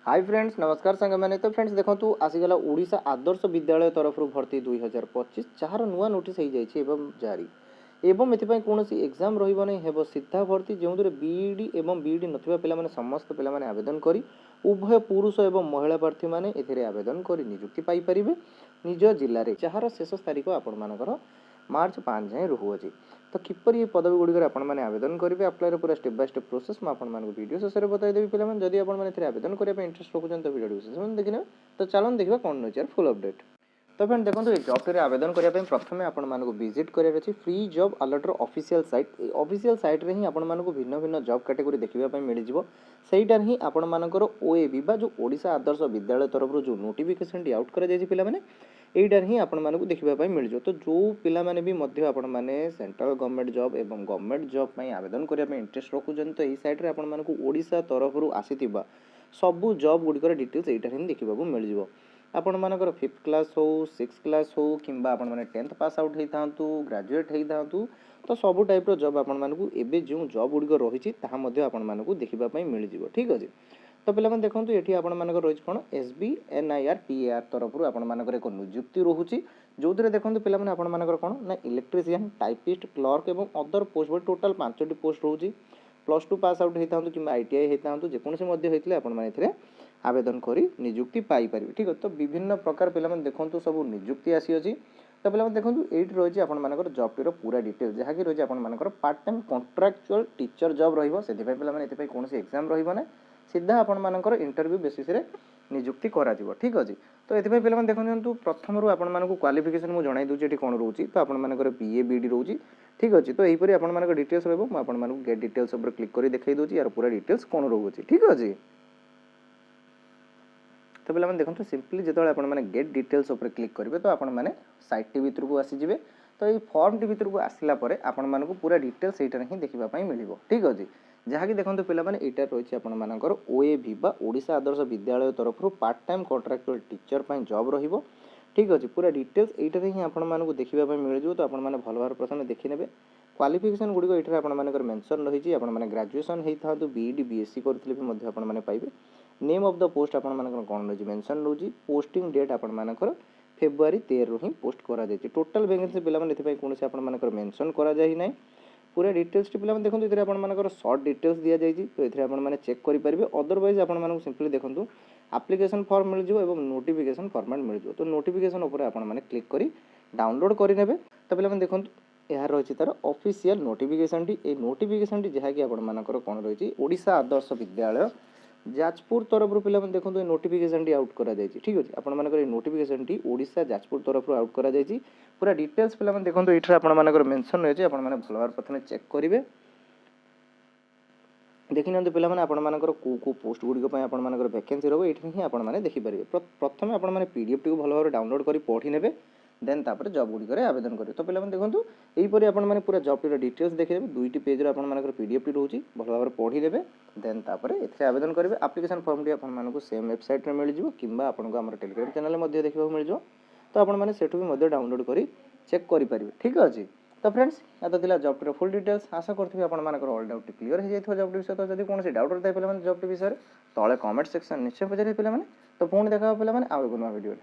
Hi friends नमस्कार सांग मैंने तो फ्रेंड्स देखो आसीगला ओडिशा आदर्श विद्यालय तरफ भर्ती 2025 जार नुआ नोटिस हो जाए जारी एवं एथपाई कौन एग्जाम रही हेब सीधा भर्ती जो बीईडी एवं बीईडी नथिबा पिला माने समस्त पिला माने आवेदन करी उभय पुरुष एवं महिला प्रार्थी माने एथिरे आवेदन करी नियुक्ति पाई परिबे निज जिल्ला रे जार शेष तारीख आपण मानकर मार्च 5 जाए रहुअछि। तो किपर ये पदवी गुड़िक आपने आवेदन करेंगे अप्लाई पूरा स्टेप बाय स्टेप प्रोसेस मुझे वीडियो शेष में बताइदेवी पे जदि आपने आवेदन करने इंटरेस्ट रखुन तो वीडियो शेष देखने तो चलन देखा कौन रही फुल अपडेट। तो फ्रेंड देखो ये जॉब टे आवेदन करने प्रथम आपको विजिट करार अच्छी फ्री जॉब अलर्टर ऑफिशियल साइट ऑफिशियल साइट रे ही आपको भिन्न भिन्न जॉब कैटेगरी देखा मिल जाटार ही आपर ओएबी जो ओडिशा आदर्श विद्यालय तरफ जो नोटिफिकेशन आउट कर पे यहीटार ही आपको देखा मिल तो जो पिलाने भी आपने सेंट्रल गवर्नमेंट जॉब एवं गवर्नमेंट जॉब आवेदन करने इंटरेस्ट रखुन तो यही सैट्रे आपको ओडिशा तरफ आसीथिबा सबू जॉब गुड़िकर डिटेल्स यहीटार ही देखा मिल जाए। आपण मानकर 5th क्लास हो 6th क्लास हो किंबा आपण माने 10th पास आउट होई थांतु ग्रेजुएट होई थांतु तो सब टाइप रो जॉब आपण मानकू एबे जो जॉब गुड़िक रही ताहा मध्य आपण मानकू देखिबा पई मिल जिवो ठीक अछि। तो पिला मन देखंतु एठी आपण मानकर रही कोन SBNIR PAR तरफ रु आपण मानकर एक नियुक्ति रहुची जोदरे देखंतु पिला मन आपण मानकर कोन ना इलेक्ट्रिशियन टाइपिस्ट क्लर्क एवं अदर पोस्ट टोटल 5टी पोस्ट रहुची +2 पास आउट होई थांतु किंबा ITI होई थांतु जे कोनसे मध्य होइतले आपण माने एथिरे आवेदन करी नियुक्ति पाई परिबे ठीक है। तो विभिन्न प्रकार पिला देखो सब नियुक्ति आसी अछि तो पिला देखो ये रही आपर जॉब टीर पूरा डिटेल जहाँकि रही आपर part time contractual teacher job रही पे कौन एग्जाम रहा सीधा आपर इंटरव्यू बेसिस रे नियुक्ति करा ठीक अच्छे। तो ये पे देखो प्रथम रू आपको क्वालिफिकेशन मुझे जन दूसरी कौन रोचे तो आपर BA BD रोचे ठीक अच्छे। तो यहीपरि आपर डिटेल्स रहा गेट डिटेल्स क्लिक कर देखा दूसरी यार पूरा डिटेल्स कौन रोचे ठीक अच्छे। तो पे देखो सिंपली जो आपने गेट डिटेल्स उपर क्लिक करेंगे तो आपने साइट टी भर को आसीजे तो ये फॉर्म टी भर को आसला आपण पूरा डिटेल्स यहाँ ही देखापी मिल ठीक अच्छे। जहाँकि देखो पे यहाँ रही आपर OAV ओडिशा आदर्श विद्यालय तरफ part time contractual teacher job रही ठीक अच्छे। पूरा डिटेल्स यहाँ ही आपको देखापी मिल जाए तो आपने भल भाव प्रथम देखने क्वालिफिकेशन गुड़िक ये आपर मेंशन रही आपने ग्रेजुएशन होता BED BSc करते पाइबे नेम ऑफ द पोस्ट आपर कौन रही मेंशन रही पोस्टिंग डेट आपर फेब्रुआरी 13 ही पोस्ट करा जाए टोटल वैकेंसी पे कौन से आपर मेंशन करा जाए ना पूरा डिटेल्स टी पे देखो ये आपर सर्ट डिटेल्स दि जाए तो ये आपने चेक करेंगे अदरवाइज आपको सिंपली देखो एप्लिकेशन फॉर्म मिल जाए और नोटिफिकेशन फॉर्मेट मिल जाए तो नोटिफिकेशन उपर आपने क्लिक कर डाउनलोड करेंगे तो पे देखो यार रही तार official notification T notification T जहाँकि आपर कौन रही ओडिशा आदर्श विद्यालय जाजपुर तरफ पे देखो ये नोटिफिकेशन टी आउट करा जाए ठीक अच्छे। आपर नोटिफिकेशन टी ओडिशा जाजपुर तरफ आउट करा जाए पूरा डिटेल्स पे देखो ये आपर मेंशन रही है भल भाव प्रथम चेक करेंगे देखी ना पे आपर कौ पोस्ट गुड़िक आपर वैकेंसी रही है ही आपने देखिपारे प्रथम आपने PDF टी भल भाव डाउनलोड कर पढ़ी ने देन तापर जॉब गुड़िक आवेदन करेंगे। तो पे देखो यहीपरि आपने पूरा जॉब टीर डिटेल्स देखिए दुईटी पेज आपर PDF टी रोचे भल भाव पढ़ी देवे देन तापर एथे आवेदन करेंगे एप्लिकेशन फॉर्म टी आपको सेम वेबसाइट में मिल जाए किंबा आपको आम टेलीग्राम चैनल देखा मिल जाए तो आपने सेठू भी डाउनलोड कर चेक करेंगे ठीक अच्छे। तो फ्रेंड्स या तो जॉब टीर फुल डिटेल्स आशा करती आपर ऑल डाउट क्लियर हो जाए जॉब टी विषय तो जब कौन डाउट रही है पे जॉब टी विषय तले कमेंट सेक्शन निश्चय पचारे पे तो पुणी देखा पे आउ एक नुआ वीडियो।